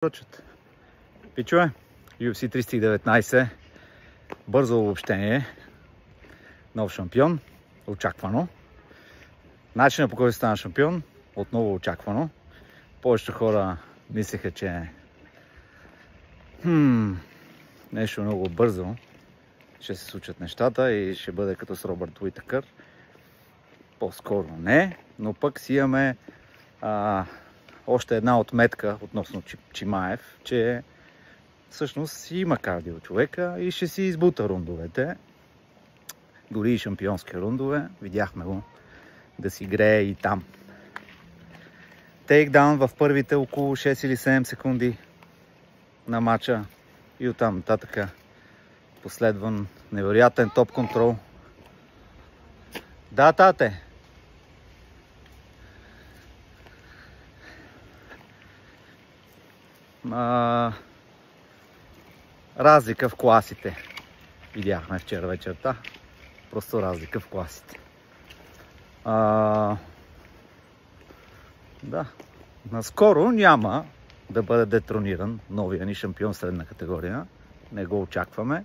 Поръчат. Пичове, UFC 319, бързо обобщение, нов шампион, очаквано. Начинът, по който стана шампион, отново очаквано. Повечето хора мислеха, че нещо много бързо ще се случат нещата и ще бъде като с Робърт Уитакър. По-скоро не, но пък си имаме още една отметка относно Чимаев, че всъщност си има кардио човека и ще си избута рундовете. Дори и шампионски рундове. Видяхме го да си грее и там. Тейкдаун в първите около 6 или 7 секунди на матча и оттам нататък последван невероятен топ контрол. Да, тате! Разлика в класите. Видяхме вчера вечерта. Просто разлика в класите. Да. Наскоро няма да бъде детрониран новия ни шампион средна категория. Не го очакваме.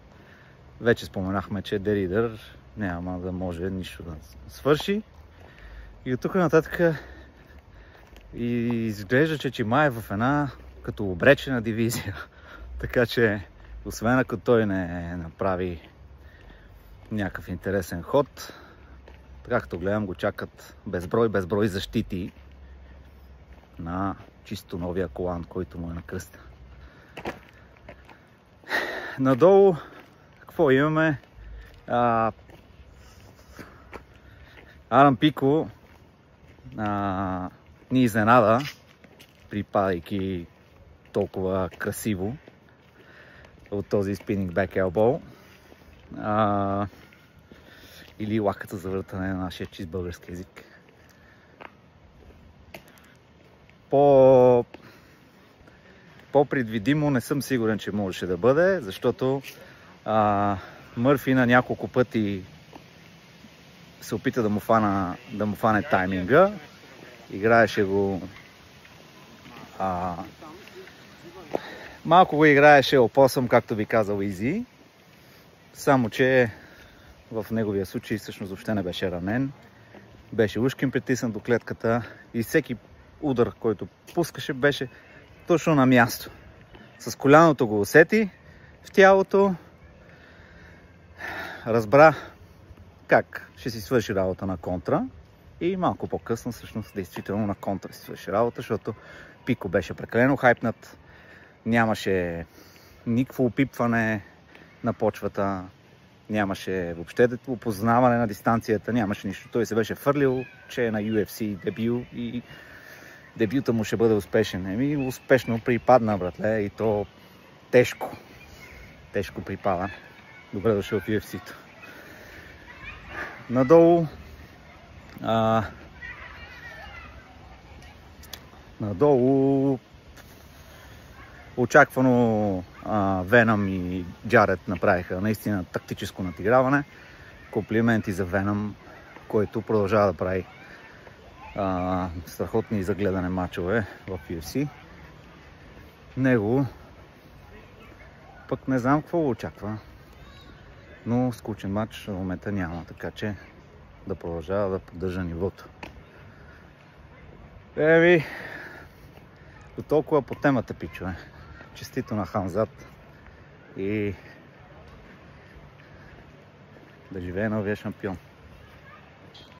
Вече споменахме, че Деридър няма да може нищо да свърши. И от тук нататък изглежда, че Чимаев в една като обречена дивизия. Така че, освен ако той не направи някакъв интересен ход, както гледам, го чакат безброй защити на чисто новия колан, който му е на кръста. Надолу, какво имаме? Адам Пико ни изненада, припадайки толкова красиво от този spinning back elbow. Или лаката за въртане на нашия чист български език. По-предвидимо не съм сигурен, че можеше да бъде, защото Мърфи на няколко пъти се опита да му фане тайминга. Играеше го малко го играеше опосъм, както ви казал Изи. Само че в неговия случай всъщност въобще не беше ранен. Беше ушкин притиснат до клетката и всеки удар, който пускаше, беше точно на място. С коляното го усети в тялото. Разбра как ще си свърши работа на контра. И малко по-късно всъщност действително на контра си свърши работа, защото Пико беше прекалено хайпнат. Нямаше никакво опипване на почвата. Нямаше въобще опознаване на дистанцията, нямаше нищо. Той се беше фърлил, че е на UFC дебют и дебюта му ще бъде успешен. Успешно припадна, братле, и то тежко. Тежко припада. Добре дошъл в UFC-то. Надолу очаквано Веном и Джаред направиха наистина тактическо надиграване. Комплименти за Веном, който продължава да прави страхотни за гледане матчове в UFC. Него пък не знам какво очаква, но скучен матч в момента няма, така че да продължава да поддържа нивото. До толкова по темата, пичове. Честито на Хамзат и да живее новия шампион.